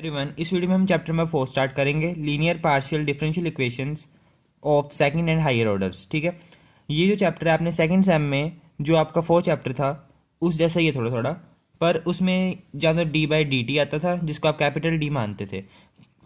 Everyone, इस video में हम चैप्टर नंबर 4 स्टार्ट करेंगे, linear partial differential equations of second and higher orders. ठीक है, ये जो चैप्टर है आपने सेकंड सेम में जो आपका 4 चैप्टर था उस जैसा ही है थोड़ा थोड़ा, पर उसमें ज़्यादा डी बाई डी टी आता था जिसको आप कैपिटल डी मानते थे।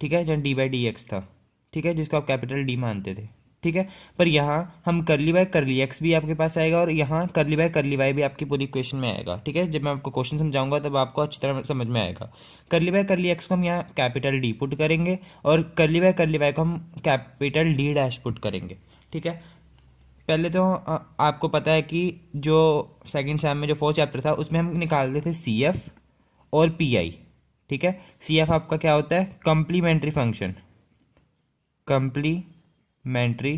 ठीक है, जहाँ डी बाई डी एक्स था, ठीक है, जिसको आप कैपिटल डी मानते थे। ठीक है, पर यहाँ हम करली बाय करली एक्स भी आपके पास आएगा और यहाँ करली बाय करली वाई भी आपकी पूरी इक्वेशन में आएगा। ठीक है, जब मैं आपको क्वेश्चन समझाऊंगा तब आपको अच्छी तरह समझ में आएगा। करली बाय करली एक्स को हम यहाँ कैपिटल डी पुट करेंगे और करली बाय करली वाई को हम कैपिटल डी डैश पुट करेंगे। ठीक है, पहले तो आपको पता है कि जो सेकंड सेम में जो 4 चैप्टर था उसमें हम निकालते थे सी एफ और पी आई। ठीक है, सी एफ आपका क्या होता है? Complementary function, complementary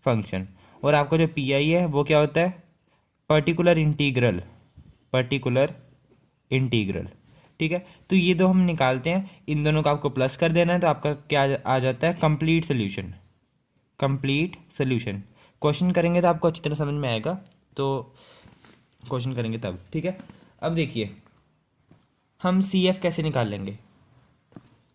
function. और आपका जो पी आई है वो क्या होता है? Particular integral, particular integral. ठीक है, तो ये दो हम निकालते हैं, इन दोनों को आपको प्लस कर देना है तो आपका क्या आ जाता है? Complete solution, complete solution. Question करेंगे तो आपको अच्छी तरह समझ में आएगा, तो क्वेश्चन करेंगे तब। ठीक है, अब देखिए हम सी एफ कैसे निकाल लेंगे।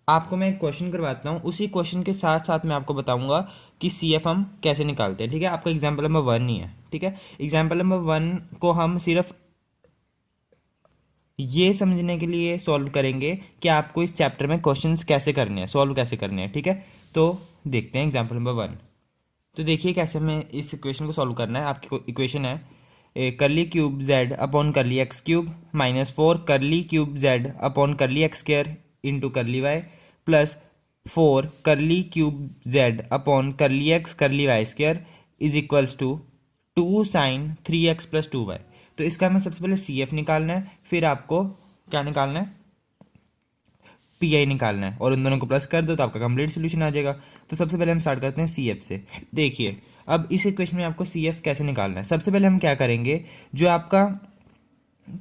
आपको मैं एक क्वेश्चन करवाता हूँ, उसी क्वेश्चन के साथ साथ मैं आपको बताऊंगा कि सी एफ हम कैसे निकालते हैं। ठीक है, आपका एग्जाम्पल नंबर 1 ही है। ठीक है, एग्जाम्पल नंबर 1 को हम सिर्फ ये समझने के लिए सॉल्व करेंगे कि आपको इस चैप्टर में क्वेश्चंस कैसे करने हैं, सॉल्व कैसे करने हैं। ठीक है, तो देखते हैं एग्जाम्पल नंबर 1। तो देखिए कैसे हमें इस इक्वेशन को सॉल्व करना है। आपकी इक्वेशन है curly cube Z upon curly x cube minus 4 curly cube Z upon curly X square into curly Y plus 4 curly cube Z upon curly X curly Y square is equals to 2 sine 3x plus 2y। तो इसका हमें सबसे पहले C F निकालना है, फिर आपको क्या निकालना है? पी आई निकालना है, और उन दोनों को प्लस कर दो तो आपका कंप्लीट सोल्यूशन आ जाएगा। तो सबसे पहले हम स्टार्ट करते हैं सी एफ से। देखिए अब इस इक्वेशन में आपको सी एफ कैसे निकालना है। सबसे पहले हम क्या करेंगे, जो आपका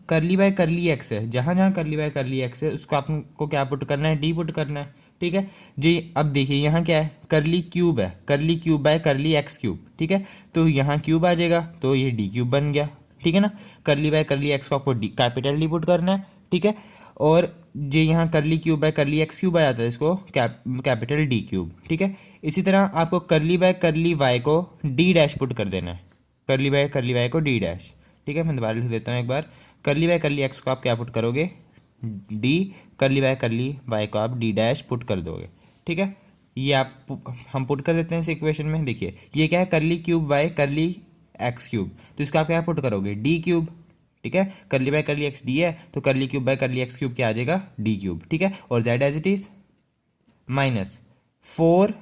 करली बाय करली एक्स है, जहाँ जहाँ करली बाय करली एक्स है उसको आपको क्या पुट करना है? डी पुट करना है। ठीक है जी, अब देखिए यहाँ क्या है? करली क्यूब है, करली क्यूब बाय करली एक्स क्यूब। ठीक है, तो यहाँ क्यूब आ जाएगा तो ये डी क्यूब बन गया। ठीक है ना, करली बाय करली एक्स को आपको डी कैपिटल डी पुट करना है। ठीक है, और जो यहाँ करली क्यूब बाय करली एक्स क्यूब आ जाता है इसको कैपिटल डी क्यूब। ठीक है, इसी तरह आपको करली बाय करली वाई को डी डैश पुट कर देना है, करली बाय करली वाई को डी डैश। ठीक है, मैं दोबारा लिख देता हूँ एक बार। करली बाय करली एक्स को आप क्या पुट करोगे? डी। करली बाय करली वाई को आप डी डैश पुट कर दोगे। ठीक है, ये आप हम पुट कर देते हैं इस इक्वेशन में। देखिए ये क्या है? करली क्यूब वाई करली एक्स क्यूब, तो इसका आप क्या पुट करोगे? D cube. ठीक है, करली बाय करली एक्स डी है तो करली क्यूब बाय करली एक्स क्यूब क्या आ जाएगा? D cube. ठीक है, और Z as it is minus 4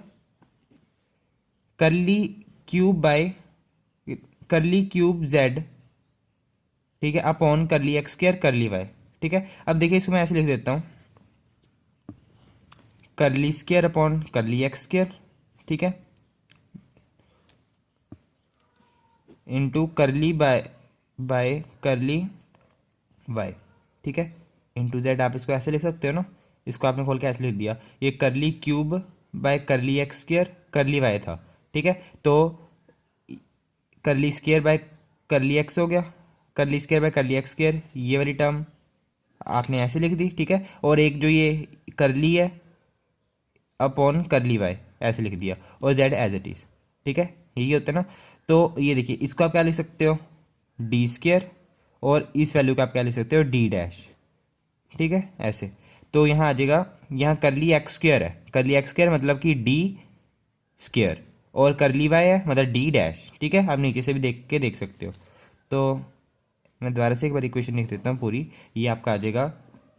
curly cube by curly cube Z, ठीक है, अपॉन करली एक्स स्क्वायर करली वाई। ठीक है, अब देखिए इसको मैं ऐसे लिख देता हूँ, करली square upon curly X square, ठीक है, इंटू करली बाय करली वाई। ठीक है, इंटू जेड। आप इसको ऐसे लिख सकते हो ना, इसको आपने खोल के ऐसे लिख दिया, ये करली क्यूब बाय करली एक्स स्क्वायर करली वाई था। ठीक है, तो करली स्क्वायर बाय करली एक्स हो गया, करली स्क्वायर बाय करली एक्स स्क्वायर, ये वाली टर्म आपने ऐसे लिख दी। ठीक है, और एक जो ये करली है अपॉन करली वाई ऐसे लिख दिया, और जेड एज इट इज। ठीक है, यही होता है ना। तो ये देखिए इसको आप क्या लिख सकते हो? डी स्क्वायर, और इस वैल्यू का आप क्या लिख सकते हो? D dash. ठीक है, ऐसे। तो यहाँ आ जाएगा, यहाँ करली एक्स स्क्वायर है, करली एक्स स्क्वायर मतलब कि डी स्क्वायर, और करली वाई है मतलब डी डैश। ठीक है, आप नीचे से भी देख सकते हो। तो मैं दोबारा से एक बार इक्वेशन लिख देता हूँ पूरी। ये आपका आ जाएगा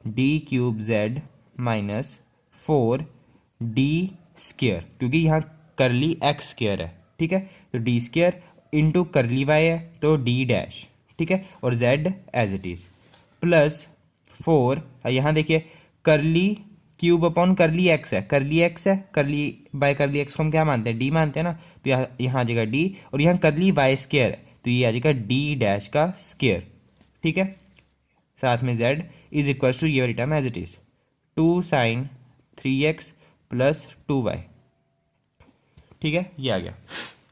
D cube Z minus 4 D square, क्योंकि यहाँ करली एक्स स्क्वायर है। ठीक है, तो D square into curly Y है तो डी डैश। ठीक है, और Z as it is plus 4, यहाँ देखिए करली क्यूब अपॉन करली एक्स है, करली एक्स है, करली बाय करली एक्स को हम क्या मानते हैं? डी मानते हैं ना, तो यहाँ आ जाएगा डी, और यहाँ करली वाई स्क्वायर है तो ये आ जाएगा डी डैश का स्क्वायर। ठीक है, साथ में z इज इक्वल टू ये वाली term as it is 2 sine 3x plus 2y। ठीक है, ये आ गया,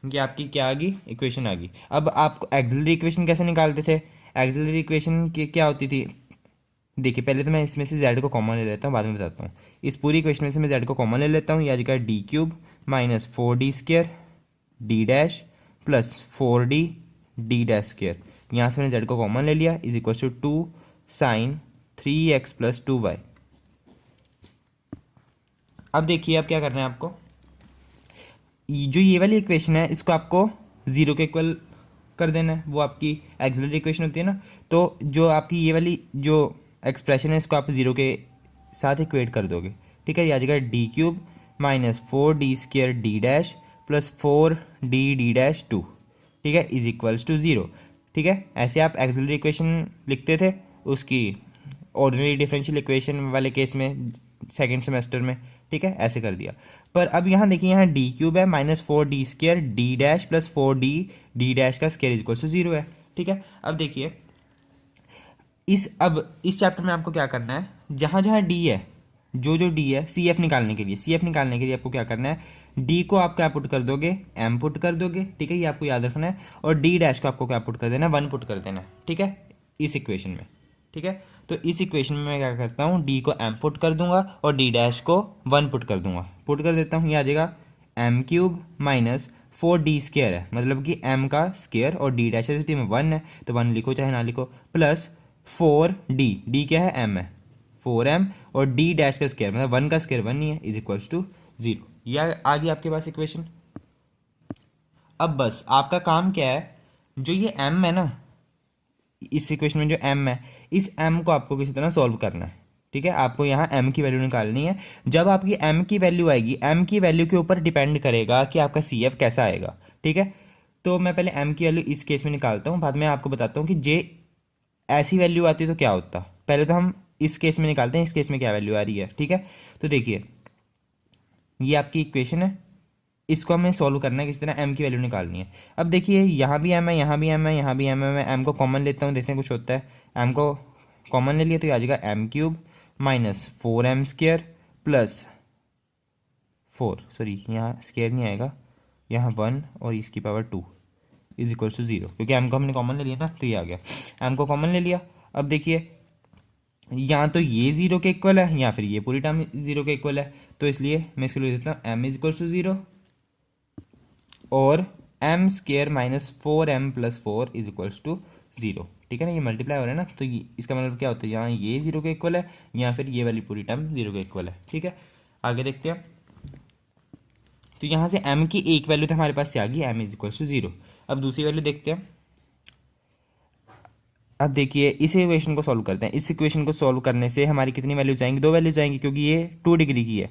ये आपकी क्या आ गई? इक्वेशन आ गई। अब आप एक्सिलरी इक्वेशन कैसे निकालते थे? एक्सिलरी इक्वेशन की क्या होती थी? देखिए पहले तो मैं इसमें से z को कॉमन ले लेता हूँ, बाद में बताता हूँ। इस पूरी इक्वेशन में से मैं z को कॉमन ले लेता हूँ, ये आ जाएगा D cube minus 4d² D dash plus 4d D dash square. यहाँ से मैंने z को कॉमन ले लिया, is equal to 2 sine 3x plus 2y। अब देखिए अब क्या करना है आपको, जो ये वाली इक्वेशन है इसको आपको जीरो के इक्वल कर देना है, वो आपकी एक्सिलरी इक्वेशन होती है ना। तो जो आपकी ये वाली जो एक्सप्रेशन है इसको आप जीरो के साथ इक्वेट कर दोगे, ठीक है। ये आ जाएगा D cube minus 4d² D dash plus 4d D dash 2, ठीक है, इज इक्वल्स टू जीरो, ठीक है। ऐसे आप एक्सिलरी इक्वेशन लिखते थे उसकी ऑर्डिनरी डिफरेंशियल इक्वेशन वाले केस में सेकेंड सेमेस्टर में, ठीक है, ऐसे कर दिया। पर अब यहाँ देखिए, यहाँ डी क्यूब है minus 4d² D dash plus 4d D dash का स्क्वायर इक्वल टू जीरो है, ठीक है। अब देखिए इस चैप्टर में आपको क्या करना है, जहाँ जहाँ डी है, जो डी है, सी एफ निकालने के लिए आपको क्या करना है, डी को आप क्या पुट कर दोगे, एम पुट कर दोगे, ठीक है, ये आपको याद रखना है। और डी डैश को आपको क्या पुट कर देना है, 1 पुट कर देना है, ठीक है, इस इक्वेशन में, ठीक है। तो इस इक्वेशन में मैं क्या करता हूँ, डी को एम पुट कर दूंगा और डी डैश को 1 पुट कर दूंगा, पुट कर देता हूँ। ये आ जाएगा एम क्यूब माइनस 4d² है, मतलब कि m का स्क्वायर और d डैश में 1 है तो 1 लिखो चाहे ना लिखो, प्लस 4d, d क्या है, m है, 4m और d डैश का स्क्वायर मतलब 1 का स्क्वायर 1 ही है, इज इक्वल्स टू 0। यह आ गई आपके पास इक्वेशन। अब बस आपका काम क्या है, जो ये m है ना, इस इक्वेशन में जो m है, इस m को आपको किसी तरह सॉल्व करना है, ठीक है। आपको यहाँ m की वैल्यू निकालनी है। जब आपकी m की वैल्यू आएगी, m की वैल्यू के ऊपर डिपेंड करेगा कि आपका CF कैसा आएगा, ठीक है। तो मैं पहले m की वैल्यू इस केस में निकालता हूँ, बाद में आपको बताता हूँ कि जे ऐसी वैल्यू आती तो क्या होता। पहले तो हम इस केस में निकालते हैं, इस केस में क्या वैल्यू आ रही है, ठीक है। तो देखिए ये आपकी इक्वेशन है, इसको हमें सॉल्व करना है, किसी तरह m की वैल्यू निकालनी है। अब देखिए यहाँ भी m है, यहाँ भी m है, यहाँ भी m है, मैं m को कॉमन लेता हूँ, देखते हैं कुछ होता है। m को कॉमन ले लिया तो ये आ जाएगा m cube minus 4m² plus 4, sorry यहाँ स्क्वायर नहीं आएगा, यहाँ 1 और इसकी पावर 2 इज इक्वल टू 0, क्योंकि m को हमने कॉमन ले लिया ना, तो ये आ गया, m को कॉमन ले लिया। अब देखिए यहाँ तो ये 0 के इक्वल है या फिर ये पूरी टर्म 0 के इक्वल है, तो इसलिए मैं इसको लिख देता हूँ m इज इक्वल टू 0 और m square minus 4m plus 4 is equals to 0, ठीक है ना। ये मल्टीप्लाई हो रहा है ना, तो इसका मतलब क्या होता है, यहाँ ये 0 के इक्वल है या फिर ये वाली पूरी टर्म 0 के इक्वल है, ठीक है। आगे देखते हैं, तो यहाँ से m की एक वैल्यू तो हमारे पास से आ गई, m इज इक्वल्स टू 0। अब दूसरी वैल्यू देखते हैं। अब देखिए इस इक्वेशन को सॉल्व करते हैं। इस इक्वेशन को सॉल्व करने से हमारी कितनी वैल्यूज आएंगी, 2 वैल्यूज आएंगी, क्योंकि ये 2 डिग्री की है,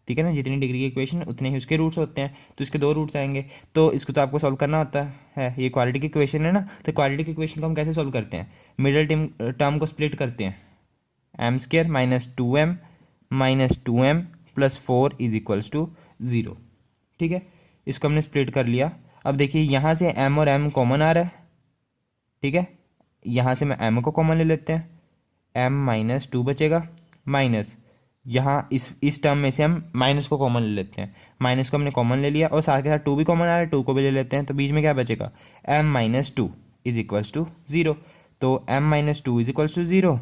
ठीक है ना। जितनी डिग्री की इक्वेशन उतने ही उसके रूट्स होते हैं, तो इसके 2 रूट्स आएंगे, तो इसको तो आपको सॉल्व करना होता है। ये क्वालिटी की इक्वेशन है ना, तो क्वालिटी की इक्वेशन को हम कैसे सॉल्व करते हैं, मिडिल टर्म को स्प्लिट करते हैं, m² minus 2m minus 2m plus 4 is equals to 0, ठीक है। इसको हमने स्प्लिट कर लिया। अब देखिए यहाँ से m और m कॉमन आ रहा है, ठीक है, यहाँ से मैं m को कॉमन ले लेते हैं, m माइनस 2 बचेगा, माइनस यहाँ इस टर्म में से हम माइनस को कॉमन ले लेते हैं, माइनस को हमने कॉमन ले लिया और साथ के साथ 2 भी कॉमन आ रहा है, 2 को भी ले लेते हैं, तो बीच में क्या बचेगा, m minus 2 is equals to 0। तो m minus 2 is equals to 0,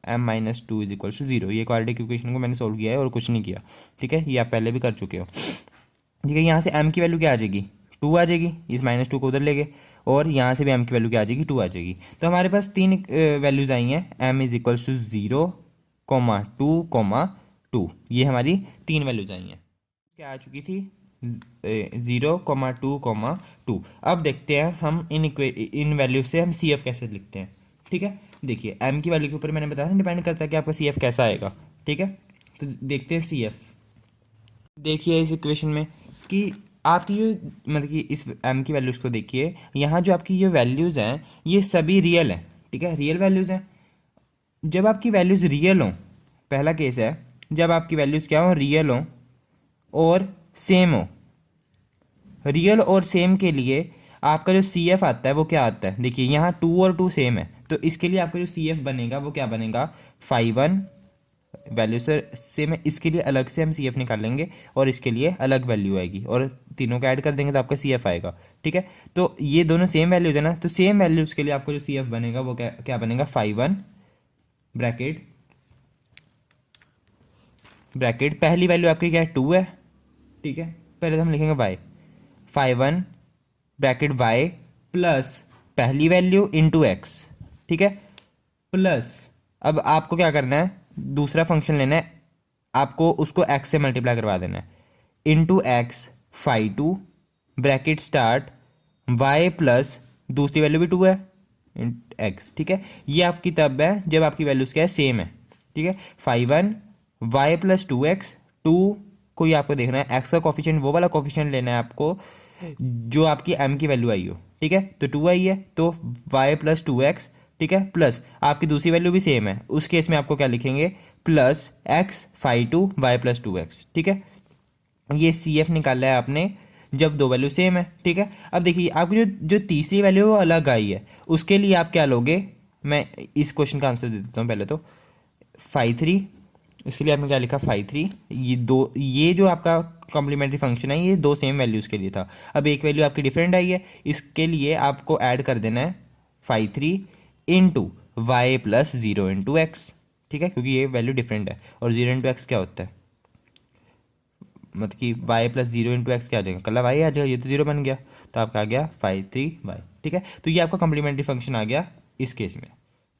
m minus 2 is equals to 0। ये क्वाड्रेटिक इक्वेशन को मैंने सोल्व किया है और कुछ नहीं किया, ठीक है, ये आप पहले भी कर चुके हो, ठीक है। यहाँ से m की वैल्यू क्या आ जाएगी, 2 आ जाएगी, इस माइनस 2 को उधर ले गए, और यहाँ से भी m की वैल्यू क्या आ जाएगी, 2 आ जाएगी। तो हमारे पास 3 वैल्यूज आई हैं, m इज इक्वल्स टू 0, 2, 2, ये हमारी 3 वैल्यूज आई हैं। क्या आ चुकी थी, 0, 2, 2। अब देखते हैं हम इन वैल्यूज से हम CF कैसे लिखते हैं, ठीक है। देखिए m की वैल्यू के ऊपर मैंने बताया डिपेंड करता है कि आपका CF कैसा आएगा, ठीक है। तो देखते हैं CF। देखिए इस इक्वेशन में कि आपकी जो मतलब कि इस m की वैल्यूज़ को देखिए, यहाँ जो आपकी ये वैल्यूज़ हैं ये सभी रियल हैं, ठीक है, रियल वैल्यूज़ हैं। जब आपकी वैल्यूज़ रियल हों, पहला केस है जब आपकी वैल्यूज़ क्या हो, रियल हों और सेम हो। रियल और सेम के लिए आपका जो CF आता है वो क्या आता है, देखिए यहाँ 2 और 2 सेम है, तो इसके लिए आपका जो CF बनेगा वो क्या बनेगा, 5 वैल्यू सर सेम है, इसके लिए अलग से हम CF निकाल लेंगे और इसके लिए अलग वैल्यू आएगी और तीनों को ऐड कर देंगे तो आपका CF आएगा, ठीक है। तो ये दोनों सेम वैल्यूज है ना, तो सेम वैल्यूज के लिए आपको जो CF बनेगा वो क्या बनेगा, 5 ब्रैकेट ब्रैकेट पहली वैल्यू आपकी क्या है 2 है, ठीक है, पहले तो हम लिखेंगे y, 5 1 ब्रैकेट y प्लस पहली वैल्यू इंटू एक्स, ठीक है, प्लस अब आपको क्या करना है, दूसरा फंक्शन लेना है, आपको उसको x से मल्टीप्लाई करवा देना है, into x 5 2 bracket start y plus दूसरी वैल्यू भी 2 है एक्स, ठीक है। ये आपकी तब है जब आपकी वैल्यूज क्या है सेम है, ठीक है। 5 1 y प्लस 2x, 2 को ही आपको देखना है, x का कॉफिशिएंट वो वाला कॉफिशिएंट लेना है आपको जो आपकी m की वैल्यू आई हो, ठीक है। तो 2 आई है तो y प्लस 2x, ठीक है, प्लस आपकी दूसरी वैल्यू भी सेम है, उस केस में आपको क्या लिखेंगे plus x 5 2 y plus 2x, ठीक है। ये सी एफ निकाला है आपने जब दो वैल्यू सेम है, ठीक है। अब देखिए आपकी जो जो तीसरी वैल्यू है वो अलग आई है, उसके लिए आप क्या लोगे, मैं इस क्वेश्चन का आंसर दे देता हूँ पहले तो 5 3, इसके लिए आपने क्या लिखा 5 3, ये दो, ये जो आपका कॉम्प्लीमेंट्री फंक्शन है ये दो सेम वैल्यूज़ के लिए था, अब एक वैल्यू आपकी डिफरेंट आई है, इसके लिए आपको ऐड कर देना है 5 3 into Y plus 0 into X, ठीक है, क्योंकि ये वैल्यू डिफरेंट है और 0 इंटू एक्स क्या होता है, मतलब कि y प्लस 0 इंटू एक्स क्या आ जाएगा, कल y आ जाएगा, ये तो 0 बन गया, तो आपका आ गया 5 3 y, ठीक है। तो ये आपका कॉम्प्लीमेंट्री फंक्शन आ गया इस केस में,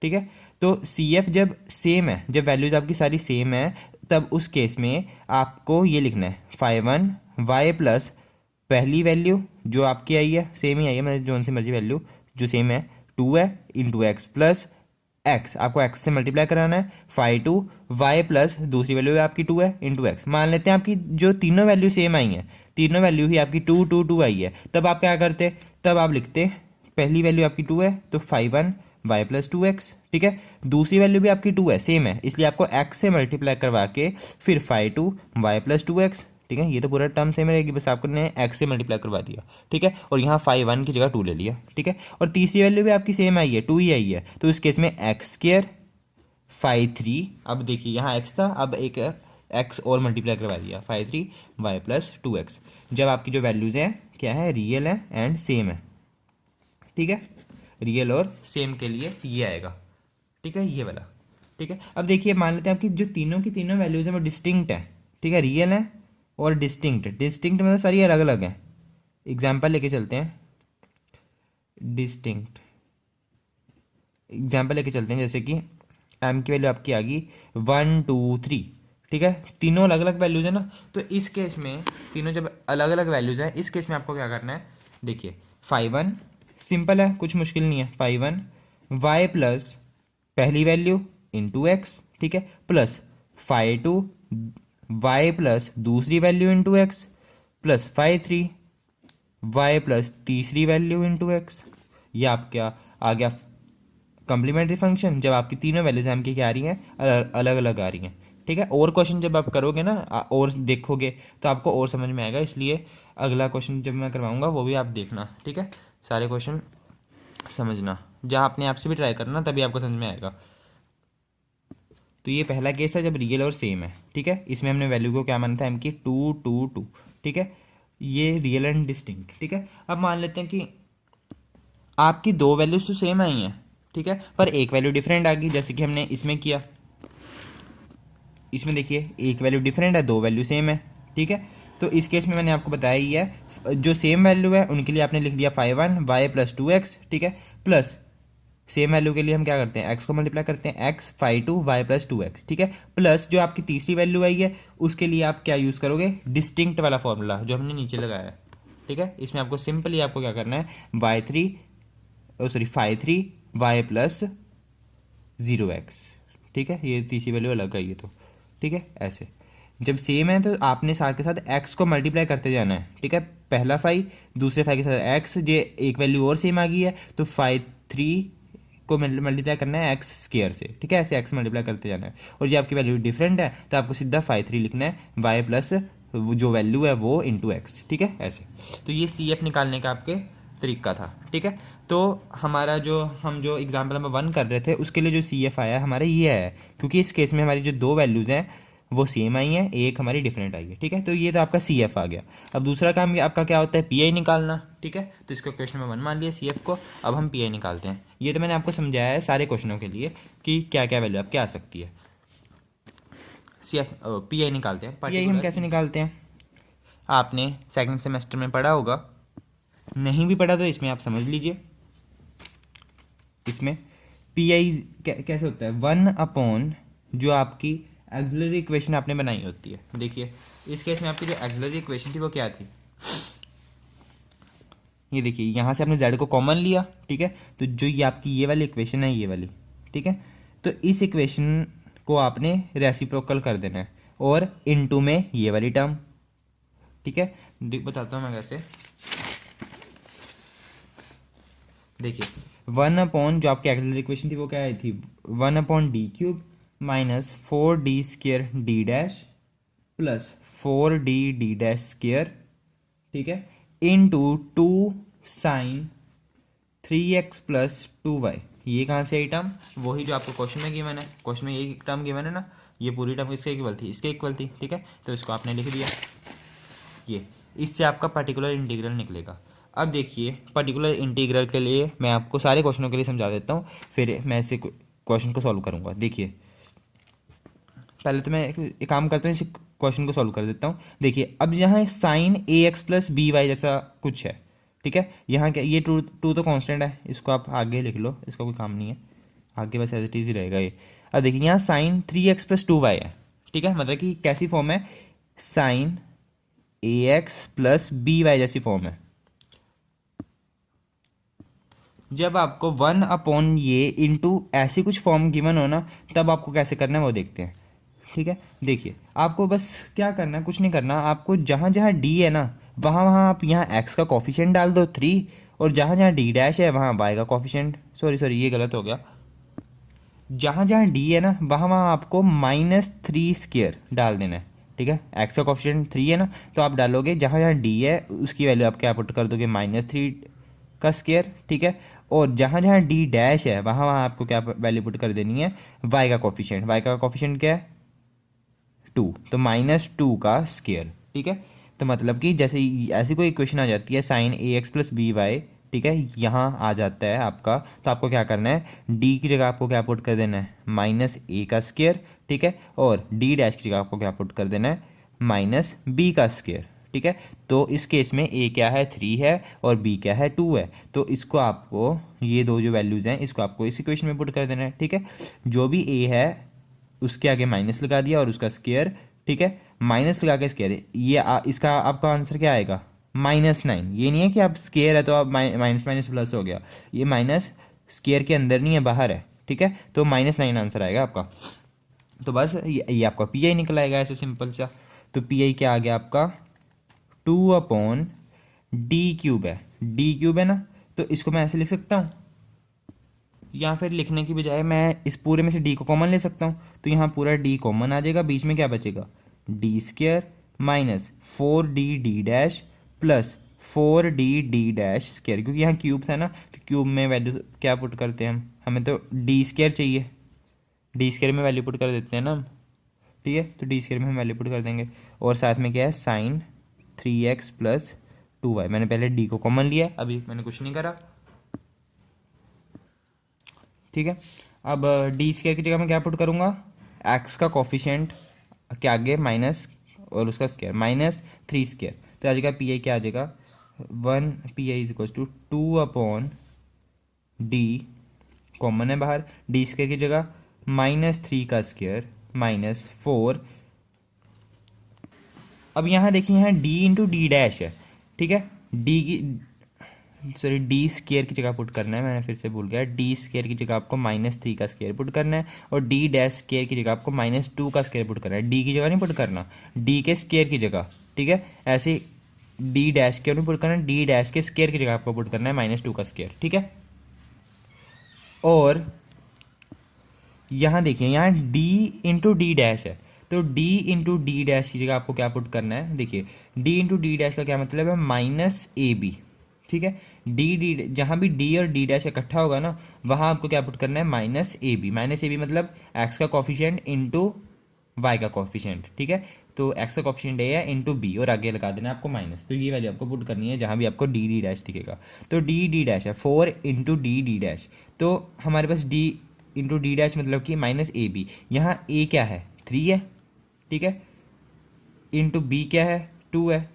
ठीक है। तो सी एफ जब सेम है, जब वैल्यूज आपकी सारी सेम है, तब उस केस में आपको ये लिखना है 5 1 y प्लस पहली वैल्यू जो आपकी आई है सेम ही आई है, मतलब जो सी मर्जी वैल्यू जो सेम है 2 है इंटू एक्स प्लस एक्स, आपको एक्स से मल्टीप्लाई कराना है 5 2 वाई प्लस दूसरी वैल्यू आपकी 2 है इंटू एक्स, मान लेते हैं आपकी जो तीनों वैल्यू सेम आई हैं, तीनों वैल्यू ही आपकी 2 2 2 आई है, तब आप क्या करते, तब आप लिखते पहली वैल्यू आपकी 2 है तो 5 1 वाई प्लस 2x, ठीक है, दूसरी वैल्यू भी आपकी 2 है सेम है, इसलिए आपको x से मल्टीप्लाई करवा के फिर 5 2 वाई प्लस 2x, ठीक है, ये तो पूरा टर्म सेम रहेगी, बस आपको ने x से मल्टीप्लाई करवा दिया, ठीक है, और यहाँ 5 1 की जगह 2 ले लिया, ठीक है, और तीसरी वैल्यू भी आपकी सेम आई है 2 ही आई है, तो इस केस में एक्स स्क्र 5 3, अब देखिए यहाँ x था, अब एक x और मल्टीप्लाई करवा दिया 5 3 वाई प्लस 2x, जब आपकी जो वैल्यूज़ हैं क्या है रियल है एंड सेम है, ठीक है, रियल और सेम के लिए ये आएगा, ठीक है, ये वाला, ठीक है। अब देखिए मान लेते हैं आपकी जो तीनों की तीनों वैल्यूज हैं वो डिस्टिंक्ट है, ठीक है, रियल है और डिस्टिंक्ट, डिस्टिंक्ट मतलब सारी अलग अलग हैं, एग्जाम्पल लेके चलते हैं, डिस्टिंक्ट एग्जाम्पल लेके चलते हैं, जैसे कि एम की वैल्यू आपकी आ गई 1 2 3, ठीक है, तीनों अलग अलग वैल्यूज है ना, तो इस केस में तीनों जब अलग अलग वैल्यूज हैं, इस केस में आपको क्या करना है, देखिए 5 1 सिंपल है, कुछ मुश्किल नहीं है, 5 1 वाई प्लस पहली वैल्यू इंटू एक्स, ठीक है, प्लस 5 2 वाई प्लस दूसरी value into X plus 5 3 Y plus तीसरी वैल्यू इंटू एक्स, ये आपका आ गया कॉम्प्लीमेंट्री फंक्शन जब आपकी तीनों वैल्यूज एम की क्या आ रही हैं अलग अलग आ रही हैं, ठीक है। और क्वेश्चन जब आप करोगे ना और देखोगे तो आपको और समझ में आएगा, इसलिए अगला क्वेश्चन जब मैं करवाऊंगा वो भी आप देखना, ठीक है, सारे क्वेश्चन समझना, जहाँ अपने आप से भी ट्राई करना तभी आपको समझ में आएगा। तो ये पहला केस था जब रियल और सेम है, ठीक है, इसमें हमने वैल्यू को क्या माना था एम की 2 2 2, ठीक है, ये रियल एंड डिस्टिंक्ट, ठीक है। अब मान लेते हैं कि आपकी दो वैल्यूज तो सेम आई हैं, ठीक है, पर एक वैल्यू डिफरेंट आ गई, जैसे कि हमने इसमें किया, इसमें देखिए एक वैल्यू डिफरेंट है दो वैल्यू सेम है, ठीक है। तो इस केस में मैंने आपको बताया ही है, जो सेम वैल्यू है उनके लिए आपने लिख दिया 5 1 वाई प्लस 2x, ठीक है, प्लस सेम वैल्यू के लिए हम क्या करते हैं x को मल्टीप्लाई करते हैं x 5 2 वाई प्लस 2x, ठीक है, प्लस जो आपकी तीसरी वैल्यू आई है उसके लिए आप क्या यूज़ करोगे, डिस्टिंक्ट वाला फॉर्मूला जो हमने नीचे लगाया है, ठीक है। इसमें आपको सिंपली आपको क्या करना है फाइव 3 वाई प्लस 0x, ठीक है, ये तीसरी वैल्यू अलग है ये तो, ठीक है, ऐसे जब सेम है तो आपने साथ के साथ x को मल्टीप्लाई करते जाना है, ठीक है, पहला 5 दूसरे 5 के साथ x, ये एक वैल्यू और सेम आ गई है तो 5 3 को मल्टीप्लाई करना है x स्क्वायर से, ठीक है, ऐसे x मल्टीप्लाई करते जाना है, और ये आपकी वैल्यू डिफरेंट है तो आपको सीधा 5 3 लिखना है y प्लस जो वैल्यू है वो इंटू एक्स, ठीक है, ऐसे। तो ये सी एफ निकालने का आपके तरीका था, ठीक है। तो हमारा जो हम जो एग्जाम्पल नंबर 1 कर रहे थे उसके लिए जो सी एफ आया हमारा ये है, क्योंकि इस केस में हमारी जो दो वैल्यूज़ हैं वो सेम आई हैं, एक हमारी डिफरेंट आई है, ठीक है, तो ये तो आपका सी एफ आ गया। अब दूसरा काम ये आपका क्या होता है पी आई निकालना, ठीक है, तो इसको क्वेश्चन नंबर 1 मान लिया सी एफ को, अब हम पी आई निकालते हैं। ये तो मैंने आपको समझाया है सारे क्वेश्चनों के लिए कि क्या क्या वैल्यू आपकी आ सकती है। पी आई निकालते हैं। पी आई हम कैसे निकालते हैं, आपने सेकंड सेमेस्टर में पढ़ा होगा, नहीं भी पढ़ा तो इसमें आप समझ लीजिए। इसमें पी आई कैसे होता है, 1 जो आपकी एक्सिलरी इक्वेशन आपने बनाई होती है। देखिए इस केस में आपकी जो एक्सिलरी इक्वेशन थी वो क्या थी, ये देखिए यहाँ से आपने z को कॉमन लिया, ठीक है, तो जो ये आपकी ये वाली इक्वेशन है, ये वाली, ठीक है, तो इस इक्वेशन को आपने रेसिप्रोकल कर देना है और इनटू में ये वाली टर्म, ठीक है। बताता हूँ मैं कैसे। देखिए 1 जो आपकी एक्सिलरी इक्वेशन थी वो क्या आई थी, 1/d³ minus 4d² d' plus 4d d'², ठीक है, into 2 sin 3x plus 2y। ये कहाँ से आई टर्म, वही जो आपको क्वेश्चन में गिवन है, क्वेश्चन में यही टर्म गिवन है ना, ये पूरी टर्म इसके इक्वल थी, इसके इक्वल थी, ठीक है, तो इसको आपने लिख दिया। ये इससे आपका पर्टिकुलर इंटीग्रल निकलेगा। अब देखिए पर्टिकुलर इंटीग्रल के लिए मैं आपको सारे क्वेश्चनों के लिए समझा देता हूँ, फिर मैं इसे क्वेश्चन को सॉल्व करूँगा। देखिए पहले तो मैं एक काम करता हूँ, इस क्वेश्चन को सॉल्व कर देता हूँ। देखिए अब यहाँ साइन ए एक्स प्लस बी वाई जैसा कुछ है, ठीक है, यहाँ क्या ये टू तो कांस्टेंट है, इसको आप आगे लिख लो, इसका कोई काम नहीं है, आगे बस एज इट इज ही रहेगा ये। अब देखिए यहाँ साइन 3x प्लस 2y है, ठीक है, मतलब कि कैसी फॉर्म है, साइन ए एक्स प्लस बी वाई जैसी फॉर्म है। जब आपको 1 ये इंटू ऐसी कुछ फॉर्म गिवन हो ना, तब आपको कैसे करना है वो देखते हैं, ठीक है। देखिए आपको बस क्या करना है, कुछ नहीं करना, आपको जहाँ जहाँ डी है ना वहाँ वहाँ आप यहाँ एक्स का कॉफिशिएंट डाल दो 3, और जहाँ जहाँ डी डैश है वहाँ वाई का कॉफिशिएंट, सॉरी ये गलत हो गया, जहाँ जहाँ डी है ना वहाँ वहाँ आपको -3² डाल देना है, ठीक है। एक्स का कॉफिशिएंट 3 है ना, तो आप डालोगे जहाँ जहाँ डी है उसकी वैल्यू आप क्या पुट कर दोगे, -3 का स्क्वायर, ठीक है, और जहाँ जहाँ डी डैश है वहाँ वहाँ आपको क्या वैल्यू पुट कर देनी है, वाई का कॉफिशिएंट। वाई का कॉफिशिएंट क्या है 2, तो -2 का स्क्वायर, ठीक है। तो मतलब कि जैसे ऐसी कोई इक्वेशन आ जाती है साइन ए एक्स प्लस बी वाई, ठीक है, यहाँ आ जाता है आपका, तो आपको क्या करना है, डी की जगह आपको क्या पुट कर देना है, -a का स्क्वायर, ठीक है, और डी डैश की जगह आपको क्या पुट कर देना है, -b का स्क्वायर, ठीक है। तो इस केस में a क्या है 3 है और b क्या है 2 है, तो इसको आपको ये दो जो वैल्यूज़ हैं इसको आपको इस इक्वेशन में पुट कर देना है, ठीक है। जो भी a है उसके आगे माइनस लगा दिया और उसका स्क्वायर, ठीक है, माइनस लगा के स्क्वायर, ये इसका आपका आंसर क्या आएगा, -9। ये नहीं है कि आप स्क्वायर है तो आप माइनस माइनस प्लस हो गया, ये माइनस स्क्वायर के अंदर नहीं है, बाहर है, ठीक है, तो -9 आंसर आएगा आपका। तो बस ये आपका पी आई निकल आएगा ऐसे सिंपल सा। तो पी आई क्या आ गया आपका, 2/d³ है, d³ है ना, तो इसको मैं ऐसे लिख सकता हूँ, या फिर लिखने की बजाय मैं इस पूरे में से d को कॉमन ले सकता हूँ, तो यहाँ पूरा d कॉमन आ जाएगा, बीच में क्या बचेगा, d² minus 4d d' plus 4d d'², क्योंकि यहाँ क्यूब था ना, तो क्यूब में वैल्यू क्या पुट करते हैं हम, हमें तो d² चाहिए, d² में वैल्यू पुट कर देते हैं ना हम, ठीक है, तो d² में हम वैल्यू पुट कर देंगे, और साथ में क्या है साइन 3x प्लस 2y, मैंने पहले d को कॉमन लिया, अभी मैंने कुछ नहीं करा, ठीक है। अब d² की जगह मैं क्या पुट करूँगा, x का कॉफिशिएंट के आगे माइनस और उसका स्क्वायर -3², तो आ जाएगा पी आई क्या आ जाएगा, 1 P I is 2/d, common है बाहर, d² की जगह -3 का स्क्वायर -4। अब यहाँ देखिए यहाँ d इंटू डी डैश है, ठीक है, d की सॉरी d² की जगह पुट करना है, मैंने फिर से भूल गया, d² की जगह आपको -3 का स्क्वायर पुट करना है, और d' की जगह आपको -2 का स्क्वायर पुट करना है, d की जगह नहीं पुट करना, d के स्क्वायर की जगह, ठीक है, ऐसे d' क्यों नहीं पुट करना, d' के स्क्वायर की जगह आपको पुट करना है -2 का स्क्वायर, ठीक है। और यहाँ देखिए यहाँ d इंटू डी डैश है, तो d इंटू डी डैश की जगह आपको क्या पुट करना है, देखिए d इंटू डी डैश का क्या मतलब है, -ab, ठीक है, डी जहाँ भी d और d डैश इकट्ठा होगा ना वहाँ आपको क्या पुट करना है, -ab, मतलब x का कॉफिशिएंट इंटू वाई का कॉफिशिएंट, ठीक है, तो x का कॉफिशिएंट a है इंटू बी, और आगे लगा देना है आपको माइनस, तो ये वैल्यू आपको पुट करनी है जहाँ भी आपको डी डैश दिखेगा, तो डी डैश है 4 इंटू डी डैश, तो हमारे पास d इंटू डी डैश मतलब कि -ab, यहाँ a क्या है 3 है, ठीक है, इंटू बी क्या है 2 है,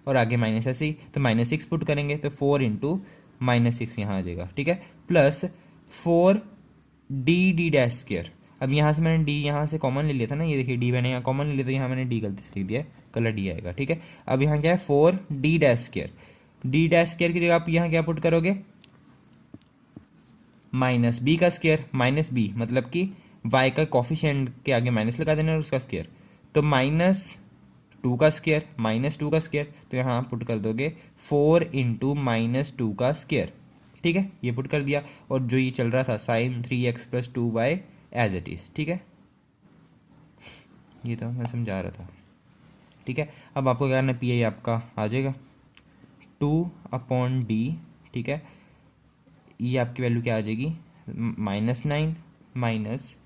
और आगे माइनस ऐसे ही, तो -6 पुट करेंगे तो 4 इंटू -6 यहाँ आ जाएगा, ठीक है, plus 4 D D dash square. अब यहाँ से मैंने डी यहाँ से कॉमन ले लिया था ना, ये देखिए डी मैंने यहाँ कॉमन ले लिया, तो यहाँ मैंने डी गलती से लिख दिया है, कलर डी आएगा, ठीक है। अब यहाँ क्या है 4 D dash square, D dash square की जगह आप यहाँ क्या पुट करोगे, माइनस बी का स्क्र, माइनस बी मतलब कि वाई का कॉफिशिएंट के आगे माइनस लगा देना और उसका स्क्र, तो -2 का स्क्र, -2 का स्क्र, तो यहाँ पुट कर दोगे 4 इंटू -2 का स्क्र, ठीक है, ये पुट कर दिया। और जो ये चल रहा था sin 3x plus 2y as it is, ठीक है, ये तो मैं समझा रहा था, ठीक है। अब आपको क्या करना है, पी आई आपका आ जाएगा 2/d, ठीक है, ये आपकी वैल्यू क्या आ जाएगी -9 माइनस,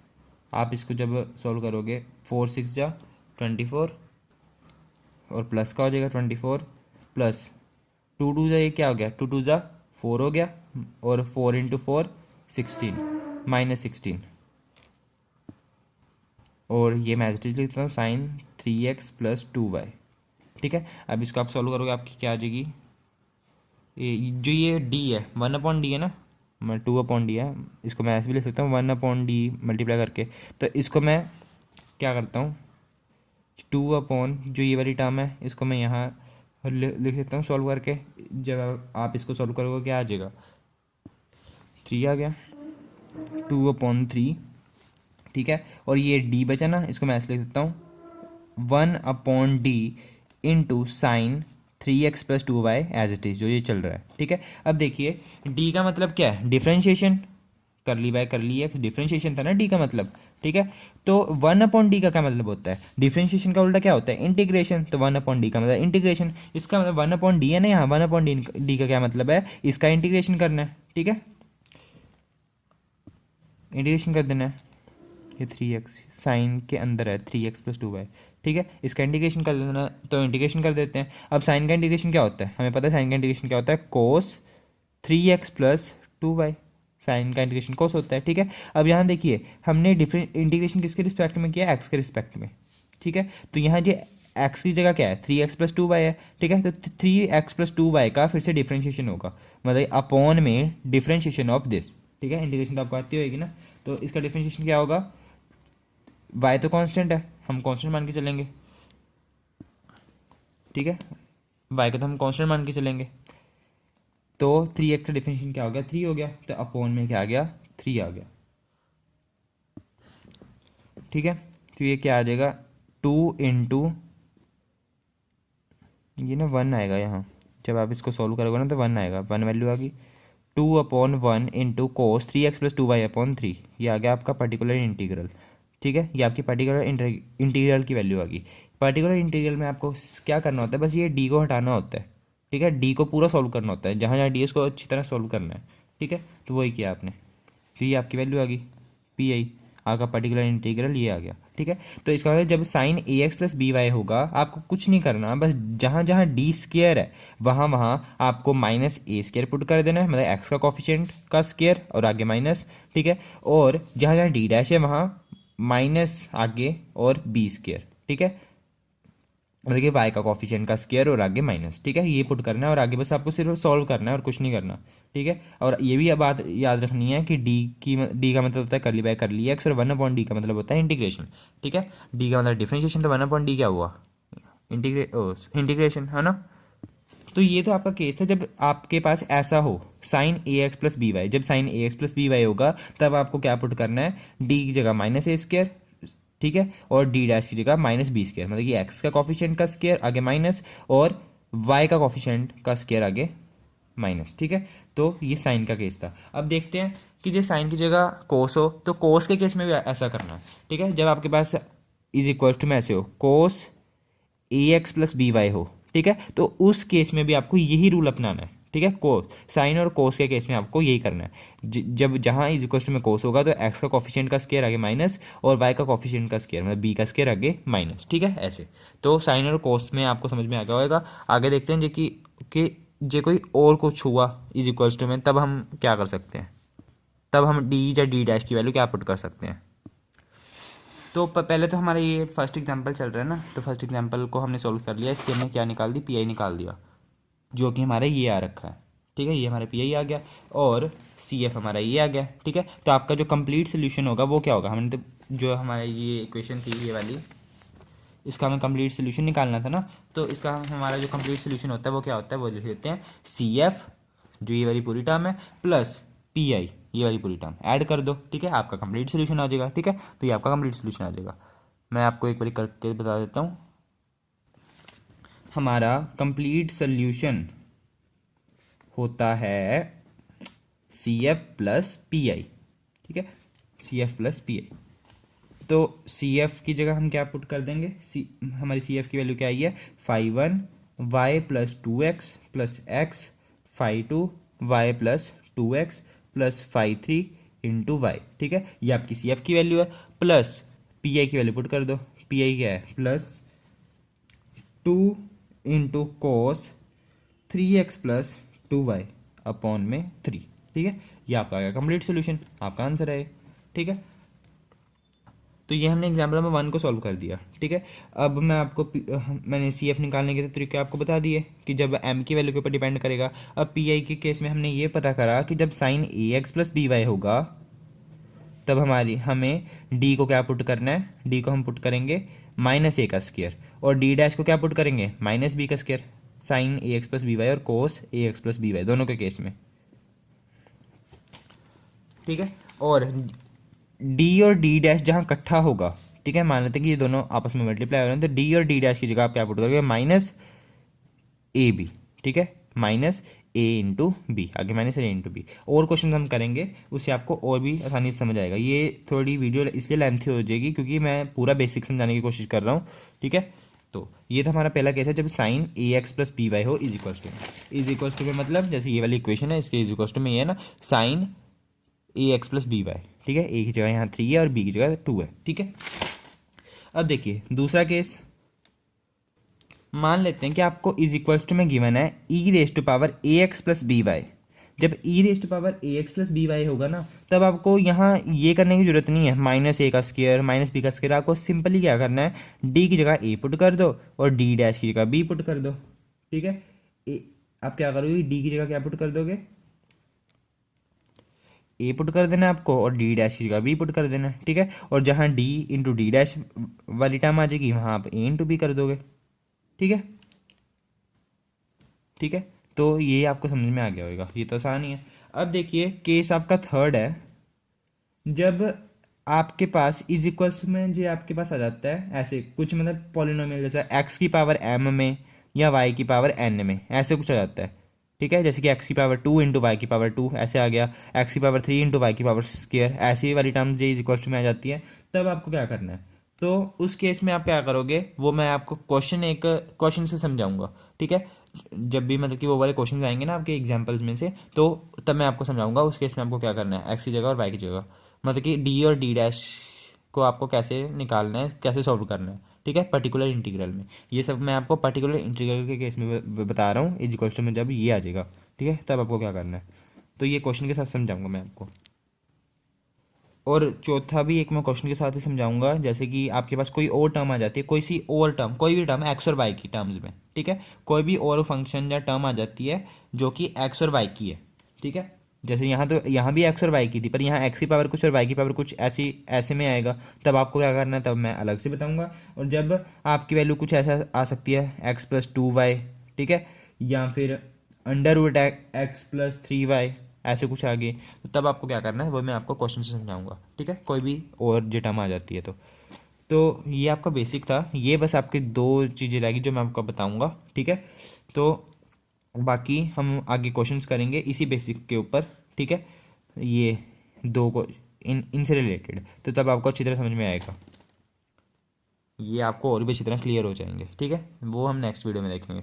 आप इसको जब सॉल्व करोगे 4 6 जा 24, और प्लस का हो जाएगा 24, प्लस 2 2 जा, ये क्या हो गया 2 2 जा 4 हो गया, और 4 इंटू 4 16 -16, और ये मैं एज इट इज लिखता हूँ sin 3x प्लस 2y, ठीक है। अब इसको आप सॉल्व करोगे, आपकी क्या आ जाएगी, जो ये d है 1/d है ना, मैं 2/d है, इसको मैं ऐसे भी लिख सकता हूँ 1/d मल्टीप्लाई करके, तो इसको मैं क्या करता हूँ 2 जो ये वाली टर्म है इसको मैं यहाँ लिख सकता हूँ सॉल्व करके, जब आप इसको सॉल्व करोगे क्या आ जाएगा 3 आ गया 2/3, ठीक है। और ये d बचा ना, इसको मैं ऐसे लिख सकता हूँ 1/d into sine 3x plus 2y as it is, जो ये चल रहा है, ठीक है। अब देखिए d का मतलब क्या है, डिफ्रेंशिएशन, कर ली बाय कर ली एक्स, डिफ्रेंशिएशन था ना d का मतलब, ठीक है। तो 1/d का क्या मतलब होता है, डिफ्रेंशिएशन का उल्टा क्या होता है इंटीग्रेशन, तो 1/d का मतलब इंटीग्रेशन, इसका मतलब 1/d है ना, यहाँ 1/d का क्या मतलब है, इसका इंटीग्रेशन करना है, ठीक है, इंटीग्रेशन कर देना है, ये 3x साइन के अंदर है 3x प्लस 2y, ठीक है, इसका इंटीग्रेशन कर देना, तो इंटीग्रेशन कर देते हैं। अब साइन का इंटीग्रेशन क्या होता है, हमें पता है साइन का इंटीग्रेशन क्या होता है, कोस 3x प्लस 2y, साइन का इंटीग्रेशन कोस होता है, ठीक है। अब यहाँ देखिए हमने डिफरेंट इंटीग्रेशन किसके रिस्पेक्ट में किया, एक्स के रिस्पेक्ट में, ठीक है। तो यहाँ जो एक्स की जगह क्या है 3x प्लस 2y है, ठीक है, तो 3x प्लस 2y का फिर से डिफ्रेंशिएशन होगा, मतलब अपॉन में डिफ्रेंशिएशन ऑफ दिस, ठीक है, इंटीग्रेशन तो आपको आती होगी ना, तो इसका डिफ्रेंशिएशन क्या होगा, y तो कांस्टेंट है, हम कांस्टेंट मान के चलेंगे, ठीक है, y को तो हम कांस्टेंट मान के चलेंगे, तो 3x का डिफरेंशिएशन क्या हो गया 3 हो गया, तो अपॉन में क्या आ गया 3 आ गया, ठीक है। तो ये क्या आ जाएगा 2 इंटू, ये ना 1 आएगा यहाँ, जब आप इसको सोल्व करोगे ना तो 1 आएगा, 1 वैल्यू आ गई, 2/1 into cos 3x plus 2y/3, ये आ गया आपका पर्टिकुलर इंटीग्रल, ठीक है, ये आपकी पर्टिकुलर इंटीग्रल की वैल्यू आ गई। पर्टिकुलर इंटीग्रल में आपको क्या करना होता है, बस ये डी को हटाना होता है, ठीक है, डी को पूरा सॉल्व करना होता है, जहाँ जहाँ डी उसको अच्छी तरह सॉल्व करना है, ठीक है, तो वही किया आपने, तो ये आपकी वैल्यू आ गई पी आई, आपका पर्टिकुलर इंटीग्रल ये आ गया, ठीक है। तो इसका मतलब जब साइन ए एक्स प्लस बी वाई होगा आपको कुछ नहीं करना, बस जहाँ जहाँ डी स्क्र है वहाँ वहाँ आपको -a² पुट कर देना है, मतलब एक्स का कॉफिशिएंट का स्क्र और आगे माइनस, ठीक है, और जहाँ जहाँ डी डैश है वहाँ माइनस आगे और b², ठीक है, मतलब कि वाई का कॉफिशिएंट का स्क्वायर और आगे माइनस, ठीक है, ये पुट करना है और आगे बस आपको सिर्फ सॉल्व करना है और कुछ नहीं करना, ठीक है। और ये भी अब बात याद रखनी है कि डी का मतलब होता है करली बाय करली एक्स, और 1/d का मतलब होता है इंटीग्रेशन, ठीक है। डी का मतलब डिफरेंशिएशन, तो 1/d क्या हुआ इंटीग्रेशन, है ना। तो ये तो आपका केस है जब आपके पास ऐसा हो साइन ए एक्स प्लस बी वाई, जब साइन ए एक्स प्लस बी वाई होगा तब आपको क्या पुट करना है, डी की जगह -a², ठीक है, और डी डैश की जगह -b², मतलब कि एक्स का कॉफिशिएंट का स्क्वायर आगे माइनस और वाई का कॉफिशिएंट का स्क्वायर आगे माइनस, ठीक है। तो ये साइन का केस था। अब देखते हैं कि जो साइन की जगह कोस हो, तो कोस के केस में भी ऐसा करना है, ठीक है, जब आपके पास इज इक्वल टू में ऐसे हो कोस ए एक्स प्लस बी वाई हो, ठीक है, तो उस केस में भी आपको यही रूल अपनाना है, ठीक है। कोस साइन और कोस के केस में आपको यही करना है, जब जहां इज इक्वल टू में कोस होगा तो एक्स का कॉफिशिएंट का स्क्वायर आगे माइनस और वाई का कॉफिशिएंट का स्क्वायर मतलब बी का स्क्वायर आगे माइनस, ठीक है, ऐसे। तो साइन और कोस में आपको समझ में आ गया होगा। आगे देखते हैं कि जे कोई और कुछ हुआ इज इक्वल टू में, तब हम क्या कर सकते हैं, तब हम डी या डी डैश की वैल्यू क्या पुट कर सकते हैं। तो पहले तो हमारा ये फर्स्ट एग्जांपल चल रहा है ना, तो फर्स्ट एग्जांपल को हमने सॉल्व कर लिया। इसके हमने क्या निकाल दी, पी आई निकाल दिया, जो कि हमारा ये आ रखा है। ठीक है, ये हमारा पी आई आ गया और सी एफ हमारा ये आ गया। ठीक है, तो आपका जो कंप्लीट सोल्यूशन होगा वो क्या होगा, हमने तो जो हमारा ये इक्वेशन थी ये वाली, इसका हमें कंप्लीट सोल्यूशन निकालना था ना, तो इसका हमारा जो कंप्लीट सोल्यूशन होता है वो क्या होता है, वो लिख देते हैं सी एफ, जो ये वाली पूरी टर्म है, प्लस पी आई, ये वाली पूरी टर्म ऐड कर दो। ठीक है, आपका कंप्लीट सोल्यूशन आ जाएगा। ठीक है, तो ये आपका कंप्लीट सोल्यूशन आ जाएगा। मैं आपको एक बार करके बता देता हूँ। हमारा कंप्लीट सोल्यूशन होता है C F plus P I. ठीक है, C F plus P I. तो सी एफ की जगह हम क्या पुट कर देंगे, हमारी सी एफ की वैल्यू क्या आई है, 5 1 Y plus 2x plus X, 5 2 Y plus 2x plus 5 3 into Y. ठीक है, ये आपकी सी एफ की वैल्यू है। प्लस पी आई की वैल्यू पुट कर दो, पी आई क्या है, plus 2 into cos 3x plus 2y upon में 3। ठीक है, ये आपका आ गया कंप्लीट सोल्यूशन, आपका आंसर है। ठीक है, तो ये हमने एग्जाम्पल नंबर 1 को सॉल्व कर दिया। ठीक है, अब मैं आपको मैंने सी एफ निकालने के तरीके आपको बता दिए कि जब एम की वैल्यू के ऊपर डिपेंड करेगा। अब पी आई के केस में हमने ये पता करा कि जब साइन ए एक्स प्लस बी वाई होगा तब हमें डी को क्या पुट करना है, डी को हम पुट करेंगे माइनस ए का स्क्वायर, और डी डैश को क्या पुट करेंगे, माइनस बी का स्क्वायर, साइन ए एक्स प्लस बी वाई और कोस ए एक्स प्लस बी वाई दोनों के केस में। ठीक है, और डी और डी डैश जहां इकट्ठा होगा, ठीक है, मान लेते हैं कि ये दोनों आपस में मल्टीप्लाई हो रहे हैं, तो डी और डी डैश की जगह आप क्या पुट करोगे, माइनस ए बी। ठीक है, माइनस ए इंटू बी, आगे माइनस ए इंटू बी। और क्वेश्चन हम करेंगे उससे आपको और भी आसानी से समझ आएगा। ये थोड़ी वीडियो इसलिए लेंथी हो जाएगी क्योंकि मैं पूरा बेसिक समझाने की कोशिश कर रहा हूँ। ठीक है, तो ये था हमारा पहला केस है जब साइन ए एक्स प्लस बी वाई हो इज इक्वल्स टू में मतलब जैसे ये वाली इक्वेशन है इसके इज इक्वल्स टू में ये है ना, साइन ए एक्स प्लस बी वाई। ठीक है, ए की जगह यहाँ 3 है और बी की जगह 2 है। ठीक है, अब देखिए दूसरा केस, मान लेते हैं कि आपको इज इक्वल्स टू में गिवन है e raise to power a x plus b y. जब e raise to power a x plus b y होगा ना, तब आपको यहाँ ये करने की जरूरत नहीं है, माइनस ए का स्क्वायर माइनस बी का स्क्वायर। आपको सिंपली क्या करना है, डी की जगह ए पुट कर दो और डी डैश की जगह बी पुट कर दो। ठीक है, आप क्या करोगे, डी की जगह क्या पुट कर दोगे, ए पुट कर देना आपको, और डी डैश की जगह बी पुट कर देना। ठीक है, और जहां डी इंटू डी डैश वाली टर्म आ जाएगी वहां आप ए इंटू बी कर दोगे। ठीक है, ठीक है, तो ये आपको समझ में आ गया होगा, ये तो आसान ही है। अब देखिए केस आपका थर्ड है, जब आपके पास इज इक्वल्स में जो आपके पास आ जाता है ऐसे कुछ मतलब पॉलिनोमियल जैसा एक्स की पावर एम में या वाई की पावर एन में ऐसे कुछ आ जाता है। ठीक है, जैसे कि एक्स की पावर 2 इंटू वाई की पावर 2 ऐसे आ गया, एक्स की पावर 3 इंटू वाई की पावर स्क्वायर, ऐसी वाली टर्म्स जो इज इक्वल्स में आ जाती है। तब आपको क्या करना है, तो उस केस में आप क्या करोगे वो मैं आपको क्वेश्चन से समझाऊंगा। ठीक है, जब भी मतलब कि वो वाले क्वेश्चन आएंगे ना आपके एग्जाम्पल्स में से, तो तब मैं आपको समझाऊंगा उस केस में आपको क्या करना है, एक्स की जगह और वाई की जगह, मतलब कि डी और डी डैश को आपको कैसे निकालना है, कैसे सॉल्व करना है। ठीक है, पर्टिकुलर इंटीग्रल में ये सब मैं आपको पर्टिकुलर इंटीग्रल के केस में बता रहा हूँ, इज इक्वल्स टू में जब ये आ जाएगा। ठीक है, तब आपको क्या करना है, तो ये क्वेश्चन के साथ समझाऊंगा मैं आपको। और चौथा भी एक मैं क्वेश्चन के साथ ही समझाऊंगा, जैसे कि आपके पास कोई और टर्म आ जाती है, कोई सी और टर्म, कोई भी टर्म एक्स और वाई की टर्म्स में। ठीक है, कोई भी और फंक्शन या टर्म आ जाती है जो कि एक्स और वाई की है। ठीक है, जैसे यहाँ तो यहाँ भी एक्स और वाई की थी, पर यहाँ एक्स की पावर कुछ और वाई की पावर कुछ ऐसी ऐसे में आएगा, तब आपको क्या करना है, तब मैं अलग से बताऊंगा। और जब आपकी वैल्यू कुछ ऐसा आ सकती है एक्स प्लस 2y, ठीक है, या फिर under root x plus 3y, ऐसे कुछ आगे, तो तब आपको क्या करना है वो मैं आपको क्वेश्चन से समझाऊंगा। ठीक है, कोई भी और जो टर्म आ जाती है तो ये आपका बेसिक था, ये बस आपकी दो चीज़ें रहेगी जो मैं आपको बताऊंगा। ठीक है, तो बाकी हम आगे क्वेश्चंस करेंगे इसी बेसिक के ऊपर। ठीक है, ये दो को इनसे रिलेटेड, तो तब आपको अच्छी तरह समझ में आएगा, ये आपको और भी अच्छी तरह क्लियर हो जाएंगे। ठीक है, वो हम नेक्स्ट वीडियो में देखेंगे।